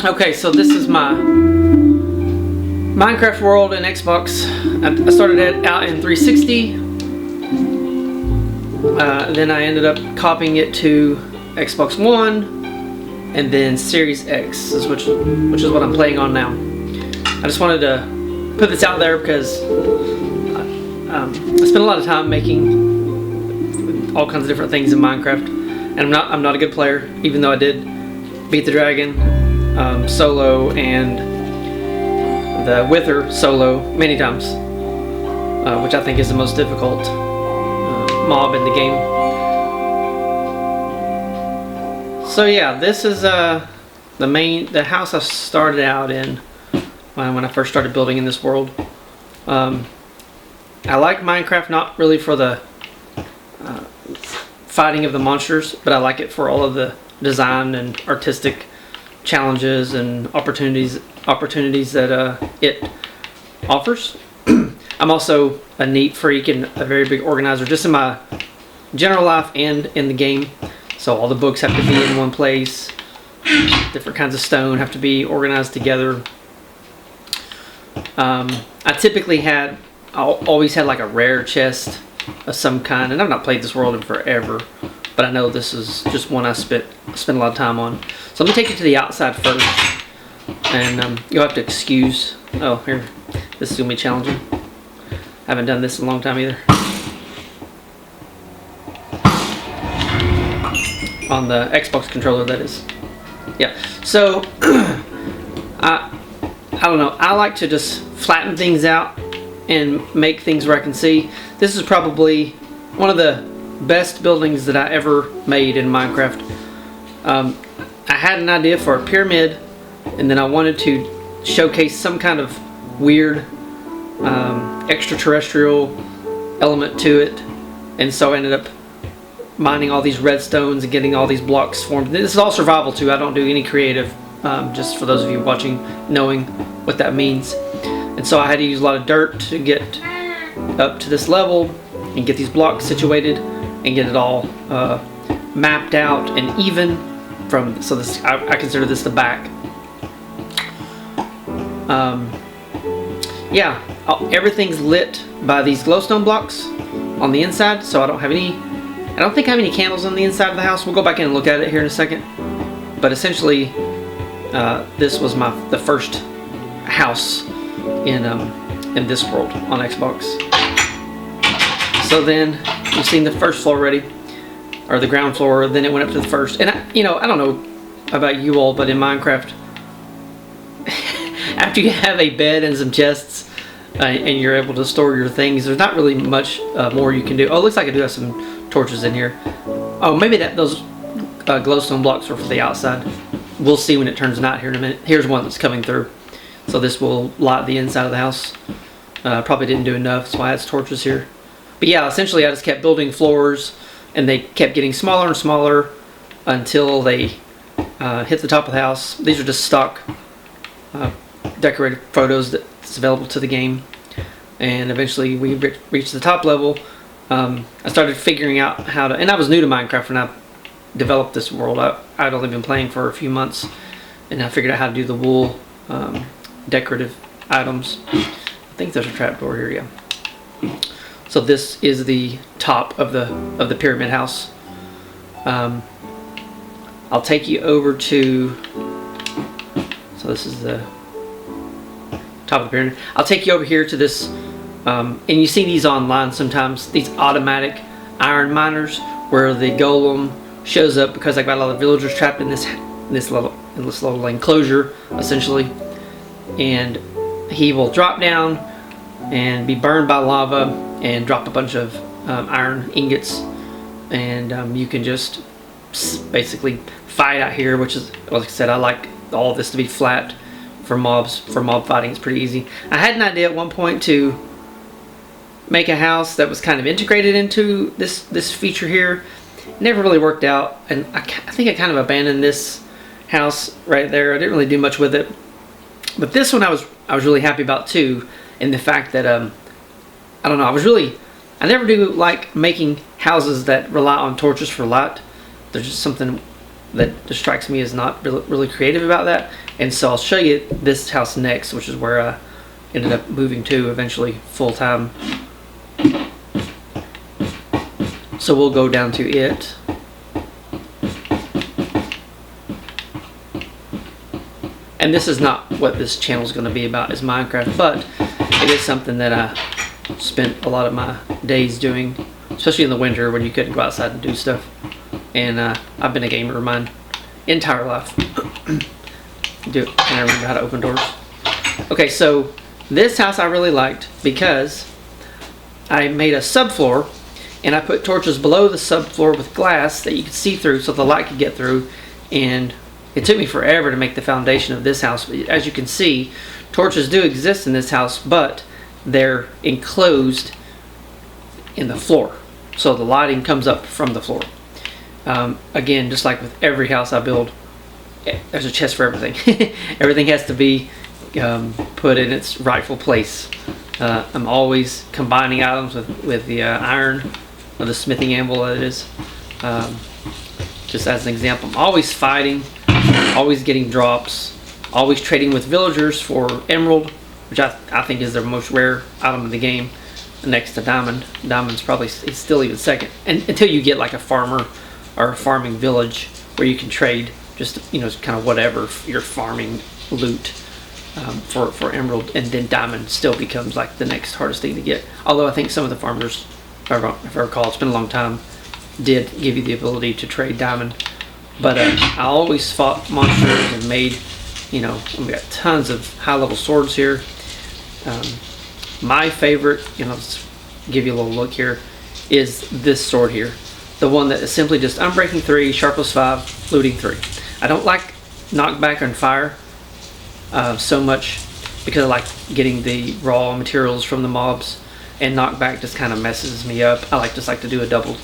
Okay, so this is my Minecraft world in Xbox. I started it out in 360. Then I ended up copying it to Xbox One, and then Series X, which is what I'm playing on now. I just wanted to put this out there because I spent a lot of time making all kinds of different things in Minecraft, and I'm not a good player, even though I did beat the dragon solo and the Wither solo many times, which I think is the most difficult mob in the game. So yeah, this is the house I started out in when I first started building in this world. I like Minecraft not really for the fighting of the monsters, but I like it for all of the design and artistic challenges and opportunities that it offers. I'm also a neat freak and a very big organizer, just in my general life and in the game. So all the books have to be in one place. Different kinds of stone have to be organized together. I typically always had like a rare chest of some kind, and I've not played this world in forever, but I know this is just one I spent a lot of time on. So let me take you to the outside first, and you'll have to excuse. Oh, here, this is gonna be challenging. I haven't done this in a long time either. On the Xbox controller, that is. Yeah. So I don't know. I like to just flatten things out and make things where I can see. This is probably one of the best buildings that I ever made in Minecraft. I had an idea for a pyramid, and then I wanted to showcase some kind of weird extraterrestrial element to it, and so I ended up mining all these redstones and getting all these blocks formed. This is all survival too. I don't do any creative, just for those of you watching knowing what that means. And so I had to use a lot of dirt to get up to this level and get these blocks situated and get it all mapped out and even from. So this, I consider this the back. Yeah, everything's lit by these glowstone blocks on the inside, so I don't think I have any candles on the inside of the house. We'll go back in and look at it here in a second. But essentially, this was the first house in this world on Xbox. So then you've seen the first floor already, or the ground floor. Then it went up to the first. And I don't know about you all, but in Minecraft, after you have a bed and some chests, and you're able to store your things, there's not really much more you can do. Oh, it looks like I do have some torches in here. Oh, maybe those glowstone blocks are for the outside. We'll see when it turns night here in a minute. Here's one that's coming through. So this will light the inside of the house. Probably didn't do enough, so I had torches here. But yeah, essentially I just kept building floors, and they kept getting smaller and smaller until they hit the top of the house. These are just stock decorated photos that's available to the game. And eventually we reached the top level. I started figuring out how to, and I was new to Minecraft when I developed this world. I'd only been playing for a few months, and I figured out how to do the wool decorative items. I think there's a trapdoor here, yeah. So this is the top of the pyramid house. I'll take you over to, so this is the top of the pyramid. I'll take you over here to this, and you see these online sometimes, these automatic iron miners, where the golem shows up because I got a lot of villagers trapped in this little enclosure, essentially, and he will drop down and be burned by lava and drop a bunch of iron ingots, and you can just basically fight out here, which is, like I said, I like all of this to be flat for mob fighting. It's pretty easy. I had an idea at one point to make a house that was kind of integrated into this feature here. It never really worked out, and I think I kind of abandoned this house right there. I didn't really do much with it, but this one I was really happy about too, in the fact that I don't know, I never do like making houses that rely on torches for light. There's just something that strikes me as not really creative about that. And so I'll show you this house next, which is where I ended up moving to eventually full time. So we'll go down to it. And this is not what this channel is going to be about, is Minecraft, but it is something that I spent a lot of my days doing, especially in the winter when you couldn't go outside and do stuff. And I've been a gamer my entire life. Can I remember how to open doors? Okay, so this house I really liked because I made a subfloor and I put torches below the subfloor with glass that you could see through so the light could get through. And it took me forever to make the foundation of this house. As you can see, torches do exist in this house, but they're enclosed in the floor. So the lighting comes up from the floor. Again, just like with every house I build, there's a chest for everything. Everything has to be put in its rightful place. I'm always combining items with the iron, or the smithing anvil that it is. Just as an example, I'm always fighting, always getting drops, always trading with villagers for emerald, which I think is their most rare item in the game, next to diamond. Diamond's probably it's still even second, and until you get like a farmer or a farming village where you can trade just, you know, kind of whatever you're farming loot for emerald, and then diamond still becomes like the next hardest thing to get. Although I think some of the farmers, if I recall, it's been a long time, did give you the ability to trade diamond. But I always fought monsters and made, you know, we got tons of high-level swords here. My favorite, you know, let's give you a little look here, is this sword here. The one that is simply just Unbreaking 3, Sharpless 5, Looting 3. I don't like knockback on fire so much because I like getting the raw materials from the mobs, and knockback just kind of messes me up. I just like to do a double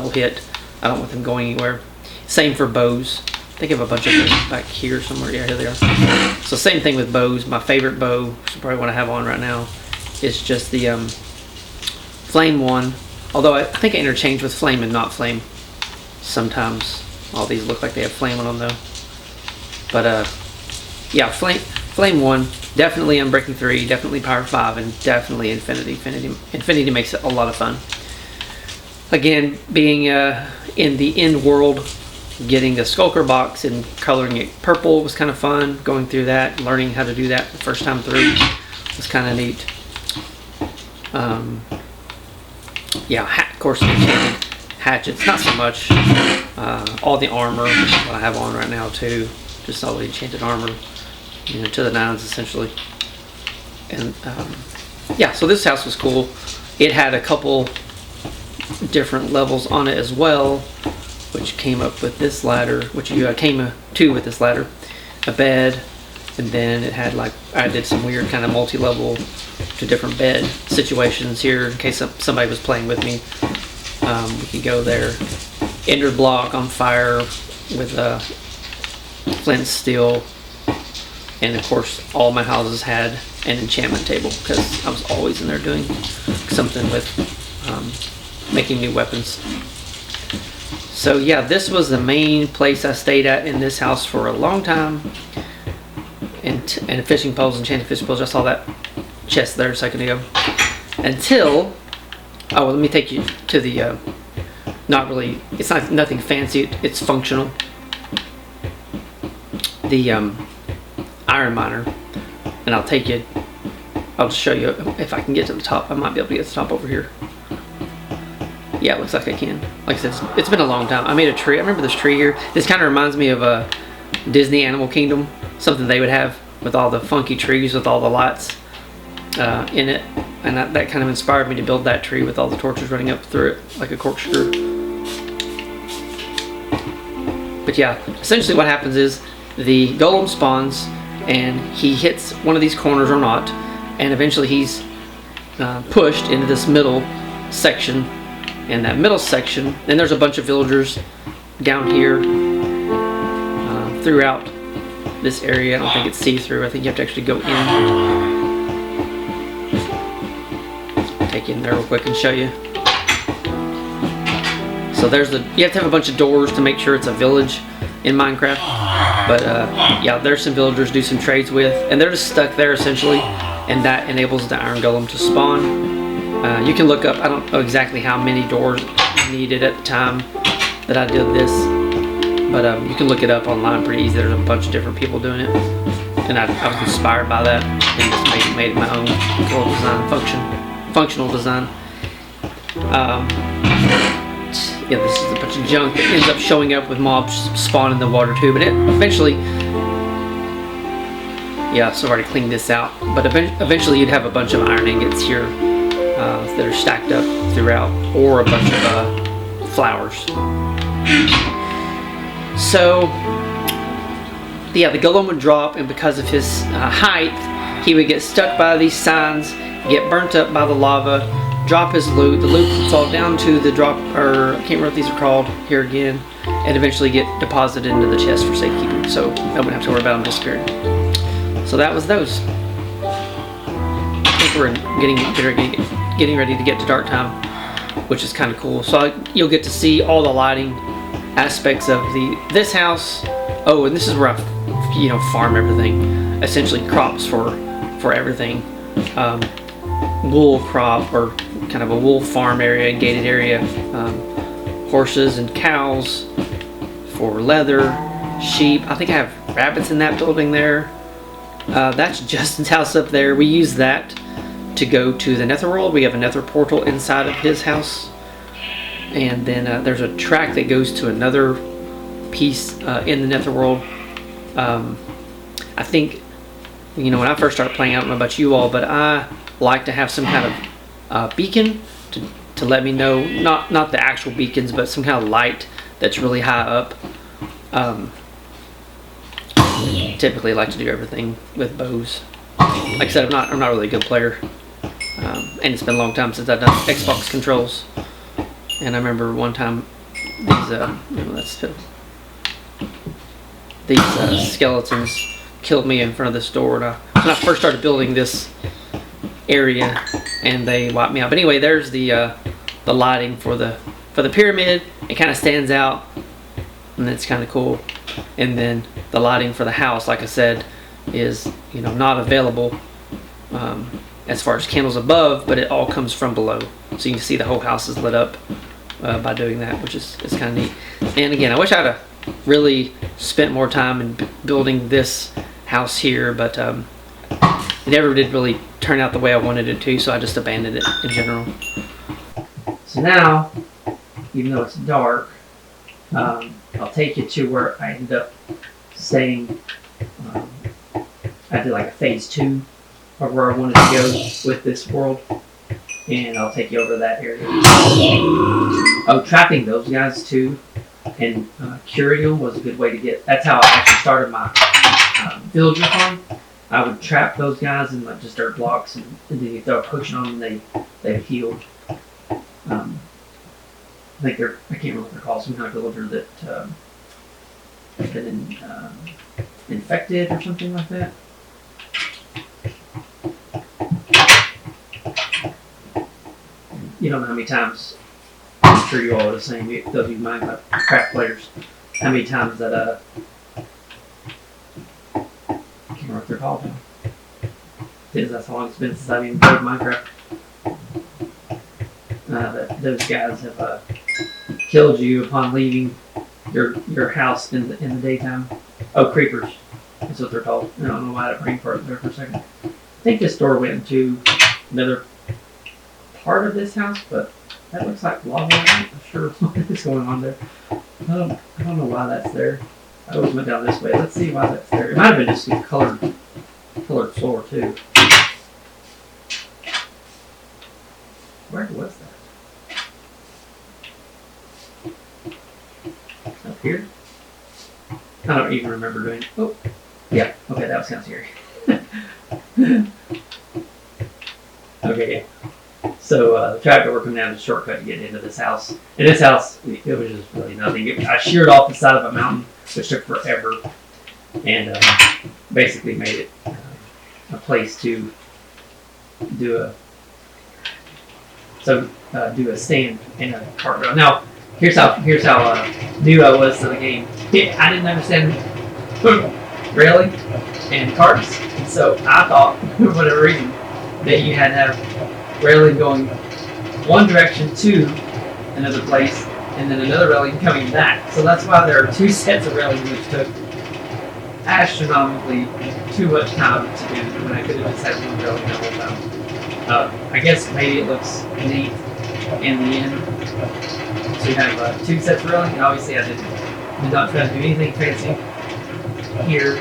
hit. I don't want them going anywhere. Same for bows. I think I have a bunch of them back here somewhere. Yeah, here they are. So same thing with bows. My favorite bow, which is probably what I have on right now, is just the flame one. Although I think I interchange with flame and not flame sometimes. All these look like they have flame on them though. But yeah, flame 1, definitely Unbreaking 3, definitely Power 5, and definitely Infinity. Infinity makes it a lot of fun. Again, being in the end world, getting the Skulker box and coloring it purple was kind of fun. Going through that, learning how to do that the first time through was kind of neat. Yeah, of course, enchanted hatchets, not so much. All the armor that I have on right now too, just all the enchanted armor, you know, to the nines essentially. And yeah, so this house was cool. It had a couple different levels on it as well, which came up with this ladder, which you came to with this ladder, a bed, and then it had like, I did some weird kind of multi-level to different bed situations here in case somebody was playing with me. We could go there. Ender block on fire with a flint steel, and of course all my houses had an enchantment table because I was always in there doing something with making new weapons. So yeah, this was the main place I stayed at in this house for a long time. And fishing poles, enchanted fishing poles. I saw that chest there a second ago. Until, oh, well, let me take you to the, not really, it's not nothing fancy, it's functional. The iron miner. And I'll take you, I'll just show you if I can get to the top. I might be able to get to the top over here. Yeah, it looks like I can. Like I said, it's been a long time. I made a tree. I remember this tree here. This kind of reminds me of a Disney Animal Kingdom. Something they would have with all the funky trees with all the lights in it. And that kind of inspired me to build that tree with all the torches running up through it like a corkscrew. But yeah, essentially what happens is the golem spawns and he hits one of these corners or not, and eventually he's pushed into this middle section. And that middle section, then there's a bunch of villagers down here throughout this area. I don't think it's see-through. I think you have to actually go in. Take you in there real quick and show you. So there's you have to have a bunch of doors to make sure it's a village in Minecraft. But yeah, there's some villagers do some trades with, and they're just stuck there essentially, and that enables the iron golem to spawn. You can look up, I don't know exactly how many doors needed at the time that I did this, but you can look it up online pretty easy. There's a bunch of different people doing it, and I was inspired by that and just made my own little design, functional design. Yeah, this is a bunch of junk that ends up showing up with mobs spawn in the water tube, and it eventually, yeah, so I've already cleaned this out, but eventually you'd have a bunch of iron ingots here that are stacked up throughout, or a bunch of flowers. So yeah, the golem would drop, and because of his height, he would get stuck by these signs, get burnt up by the lava, drop his loot. The loot would fall down to the drop, or I can't remember what these are called here again, and eventually get deposited into the chest for safekeeping, so I wouldn't have to worry about them disappearing. So that was those. I think we're getting ready to get to dark time, which is kind of cool. So you'll get to see all the lighting aspects of this house. Oh, and this is where I farm everything, essentially crops for everything. Wool crop, or kind of a wool farm area, gated area, horses and cows for leather, sheep. I think I have rabbits in that building there. That's Justin's house up there. We use that to go to the netherworld. We have a nether portal inside of his house, and then there's a track that goes to another piece in the netherworld. I think, when I first started playing, I don't know about you all, but I like to have some kind of beacon to let me know, not the actual beacons, but some kind of light that's really high up. Typically like to do everything with bows. Like I said, I'm not really a good player, and it's been a long time since I've done Xbox controls. And I remember one time these skeletons killed me in front of this door when I first started building this area, and they wiped me out. But anyway, there's the lighting for the pyramid. It kind of stands out, and it's kind of cool. And then the lighting for the house, like I said, is not available as far as candles above, but it all comes from below, so you can see the whole house is lit up by doing that, which is kind of neat. And again, I wish I'd have really spent more time in building this house here, but it never did really turn out the way I wanted it to, so I just abandoned it in general. So now, even though it's dark, I'll take you to where I ended up staying. I did like a phase 2 of where I wanted to go with this world, and I'll take you over to that area. Oh, trapping those guys too, and curing them was a good way to get. That's how I actually started my villager farm. I would trap those guys in like just dirt blocks, and then you throw a potion on them, they would heal. I think I can't remember what they're called, some kind of villager that has been infected or something like that. You don't know how many times, I'm sure you all are the same, those of you Minecraft players, how many times that, I can't remember what they're called now. That's how long it's been since I've even played Minecraft. That those guys have killed you upon leaving your house in the daytime. Oh, creepers. That's what they're called. I don't know why that brain part there for a second. I think this door went into another part of this house, but that looks like lava. I'm not sure what is going on there. I don't know why that's there. I always went down this way. Let's see why that's there. It might have been just a colored floor too. Where was that? Up here? I don't even remember doing it. Oh, yeah. Okay, that was kind of scary. Okay, yeah. So the tractor we're coming down the shortcut to get into this house. In this house, it was just really nothing. I sheared off the side of a mountain, which took forever, and basically made it a place to do a stand and a cart road. Now, here's how new I was to the game. I didn't understand railing and carts. And so I thought, for whatever reason, that you had to have railing going one direction to another place, and then another railing coming back. So that's why there are 2 sets of railings, which took astronomically too much time to do when I could have just had one railing the whole time. I guess maybe it looks neat in the end. So you have 2 sets of railing, and obviously I did not try to do anything fancy here.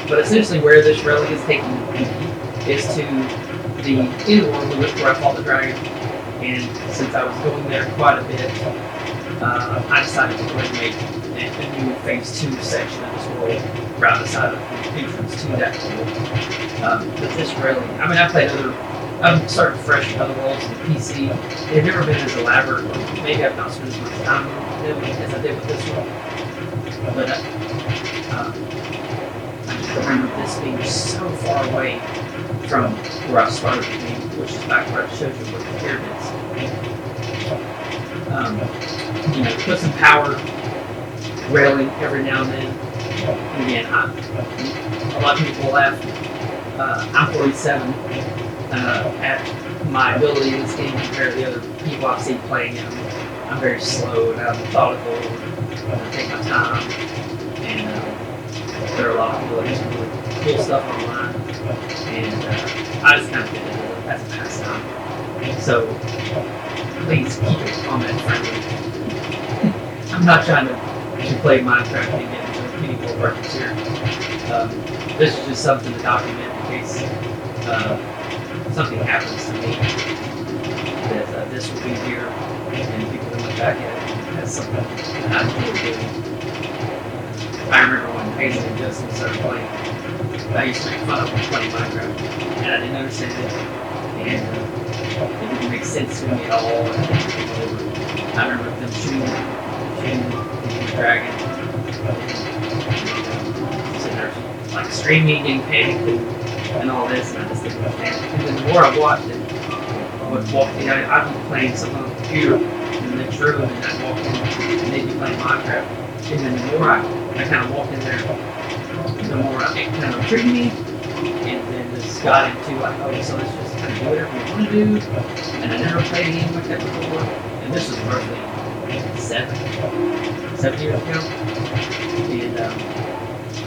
But essentially where this railing is taking me is to the inner world where I fought the dragon. And since I was going there quite a bit, I decided to go ahead and make a new phase 2 section of this world right on the side of the entrance to that world. But this railing, I mean, I've started fresh with other worlds on the PC. They've never been as elaborate, or maybe I've not spent as much time with them as I did with this one. But I just remember this being so far away from where I started the game, which is back where I showed you with the pyramids. Put some power railing every now and then. And again, a lot of people will laugh. I'm 47 at my ability in this game compared to the other people I've seen playing it. I'm very slow and I'm methodical. I take my time, and there are a lot of people that do some really cool stuff online, and I just kind of did it as a pastime. So please keep it comment friendly. I'm not trying to play Minecraft and get into any more records here. This is just something to document in case something happens to me. That this will be here, and people can look back at it as something that I'm really doing. I remember when Paisley and Justin started playing, I used to make fun of them playing Minecraft, and I didn't understand it, and it didn't make sense to me at all. And I remember them shooting the dragon, sitting there like screaming, getting panicked, and all this, and I just didn't understand it. And then the more I watched it, I would walk in, I'd be playing something on the computer in the next room, and I'd walk in, and they'd be playing Minecraft. And then the more I kind of walked in there, the more it kind of intrigued me, and then just got into like, oh, so let's just kind of do whatever we want to do. And I never played a game like that before, and this was roughly 7 years ago. And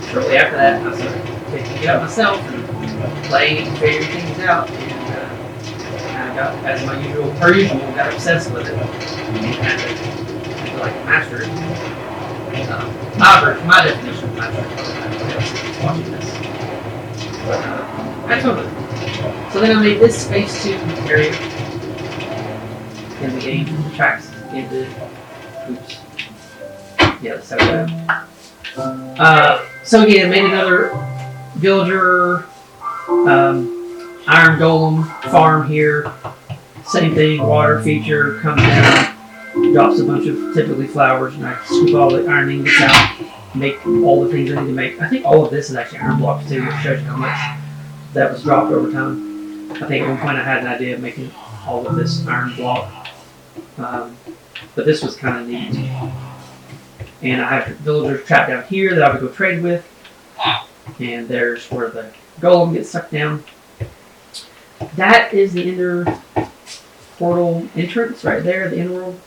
shortly after that, I started taking it out myself and playing and figuring things out, and I got, as my usual, got obsessed with it, and had to like master it. My definition of master is everybody else is watching this. But I told it. So then I made this phase 2 area in the game, the tracks into. Oops. Yeah, let's have that. So again, made another villager, iron golem farm here. Same thing, water feature comes down, drops a bunch of typically flowers, and I scoop all the iron ingots out, make all the things I need to make. I think all of this is actually iron blocks too, which shows you how much that was dropped over time. I think at one point I had an idea of making all of this iron block, but this was kind of neat. And I have villagers trapped down here that I would go trade with, and there's where the golem gets sucked down. That is the ender portal entrance right there, the inner world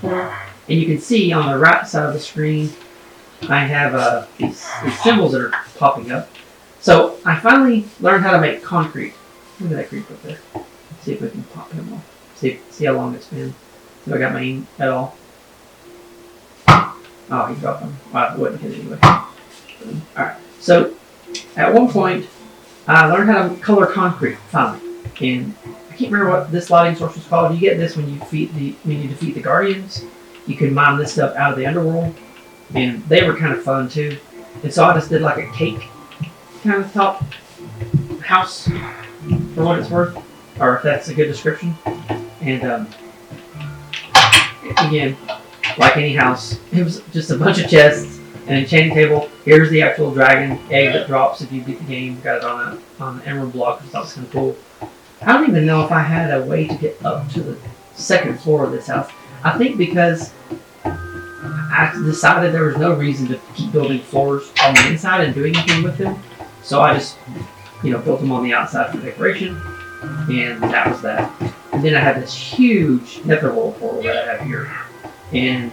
portal. And you can see on the right side of the screen, I have these symbols that are popping up. So I finally learned how to make concrete. Look at that creep up there. Let's see if we can pop him off. See how long it's been. If I got my aim at all. Oh, he dropped him. Well, I wouldn't hit anyway. Alright, so at one point, I learned how to color concrete, finally. And I can't remember what this lighting source was called. You get this when you defeat the Guardians. You can mine this stuff out of the underworld. And they were kind of fun too. And so I just did like a cake kind of top house, for what it's worth. Or if that's a good description. And again, like any house, it was just a bunch of chests, an enchanting table. Here's the actual dragon egg that drops if you beat the game. Got it on the emerald block, which I thought was kind of cool. I don't even know if I had a way to get up to the second floor of this house. I think because I I decided there was no reason to keep building floors on the inside and doing anything with them. So I just, built them on the outside for decoration, and that was that. And then I have this huge netherworld portal that I have here. And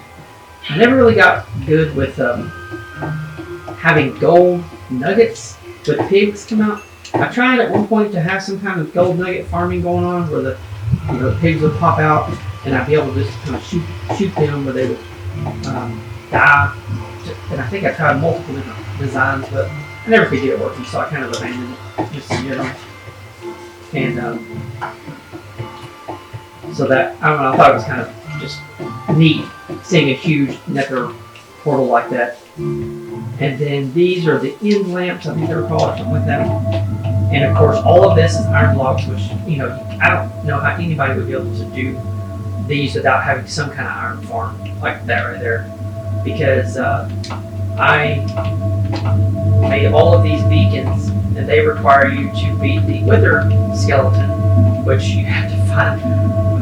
I never really got good with having gold nuggets with pigs come out. I tried at one point to have some kind of gold nugget farming going on where the pigs would pop out and I'd be able to just kind of shoot them where they would die. And I think I tried multiple different designs, but I never could get it working, so I kind of abandoned it just in general. And so that, I don't know, I thought it was kind of just neat seeing a huge nether portal like that. And then these are the end lamps, I think they're called, or something like that. And of course, all of this is iron blocks, which, I don't know how anybody would be able to do these without having some kind of iron farm like that right there. Because I made all of these beacons, and they require you to beat the wither skeleton, which you have to find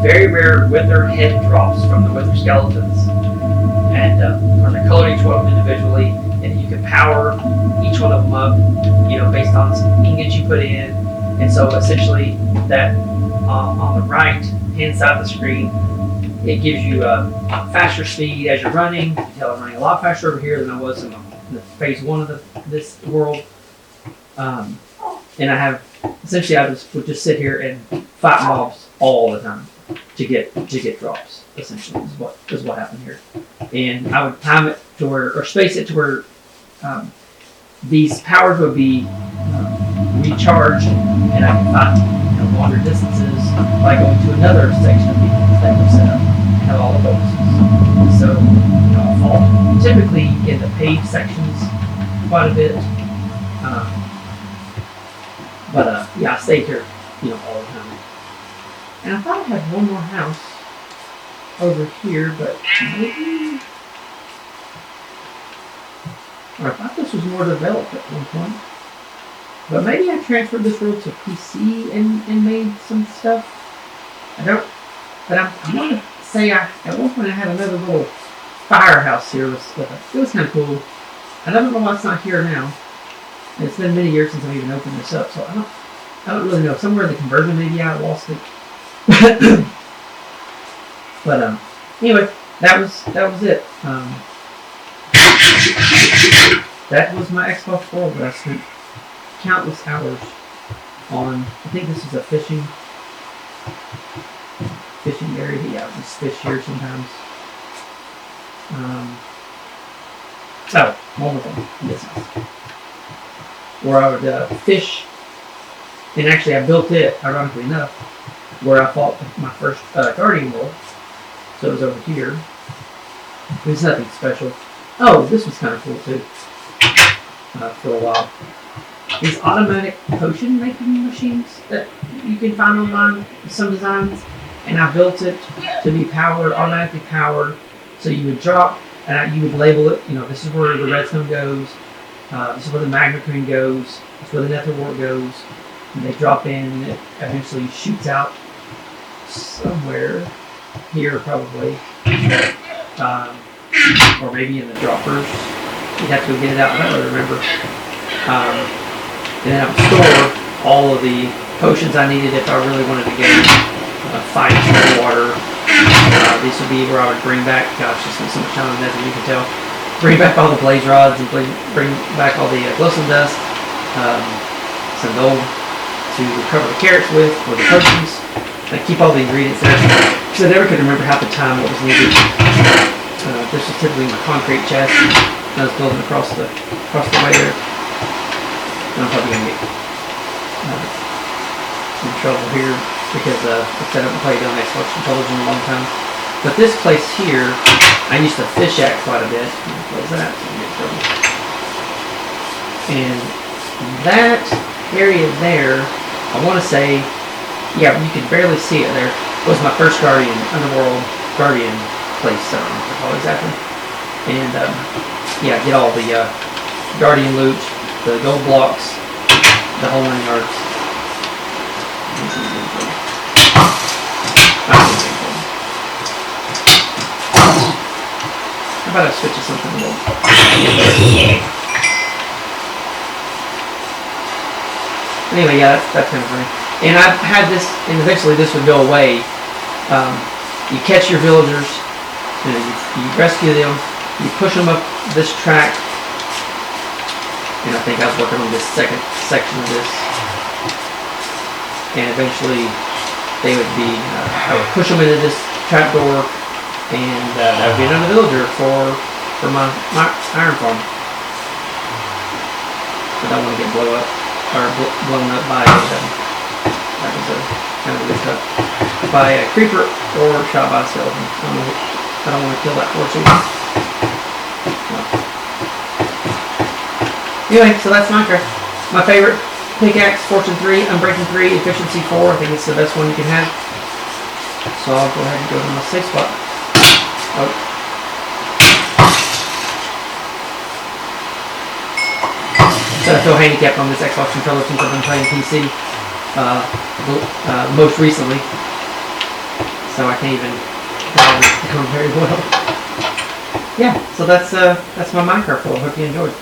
very rare wither head drops from the wither skeletons. And or they color each one of them individually, and you can power each one of them up, based on some ingots you put in. And so essentially, that on the right hand side of the screen, it gives you a faster speed as you're running. You can tell I'm running a lot faster over here than I was in the phase 1 of this world. And I have essentially I would just sit here and fight mobs all the time to get drops. Essentially, is what happened here. And I would time it to where, or space it to where these powers would be recharged, and I could find longer distances by going to another section of beacons that were set up and have all the bonuses. So I fall typically in the paved sections quite a bit, but I stayed here all the time. And I thought I had one more house over here, but maybe, or I thought this was more developed at one point, but maybe I transferred this world to PC and made some stuff. I don't, but I want to say at one point I had another little firehouse here with it was kind of cool. I don't know why it's not here now. And it's been many years since I've even opened this up, so I don't really know. Somewhere in the conversion maybe I lost it. But anyway, that was it. That was my Xbox world that I spent countless hours on. I think this is a fishing area. Yeah, I just fish here sometimes. One more thing. This house, where I would fish, and actually I built it, ironically enough, where I fought my first Guardian world. So it was over here. There's nothing special. Oh, this was kind of cool too. For a while. These automatic potion making machines that you can find online, some designs, and I built it to be automatically powered. So you would drop, and you would label it. This is where the redstone goes. This is where the magma cream goes. This is where the nether wart goes. And they drop in, and it eventually shoots out somewhere here, probably, or maybe in the droppers. You'd have to go get it out. I don't really remember. And then I would store all of the potions I needed if I really wanted to go fight water. These would be where I would bring back. Gosh, I spent so much time on that, as you can tell. Bring back all the blaze rods and bring back all the glowstone dust, some gold to cover the carrots with, or the potions. I keep all the ingredients there because I never could remember half the time what was needed. This was typically my concrete chest. I was building across the way there. I'm probably gonna get in trouble here because I haven't played on Xbox Intelligent in a long time. But this place here, I used to fish at quite a bit. Close that so I can get in trouble. And that area there, I want to say, yeah, you can barely see it there, was my first underworld guardian place. I don't know what to call it exactly. And yeah, get all the guardian loot, the gold blocks, the whole 9 yards. I about I switch to something a little? Anyway, yeah, that's kind of funny. And I've had this, and eventually this would go away. You catch your villagers, you rescue them, you push them up this track, and I think I was working on this second section of this, and eventually they would be, I would push them into this trapdoor, and that would be another villager for my iron farm. I don't want to get blown up by that was a kind of weird stuff. By a creeper or shot by a skeleton. I don't want to kill that horse either. No. Anyway, so that's Minecraft. My favorite pickaxe, Fortune 3, Unbreaking 3, Efficiency 4. I think it's the best one you can have. So I'll go ahead and go to my safe spot. Oh. So I feel handicapped on this Xbox controller since I've been playing PC most recently. So I can't even do very well. Yeah, so that's my Minecraft world. Hope you enjoyed.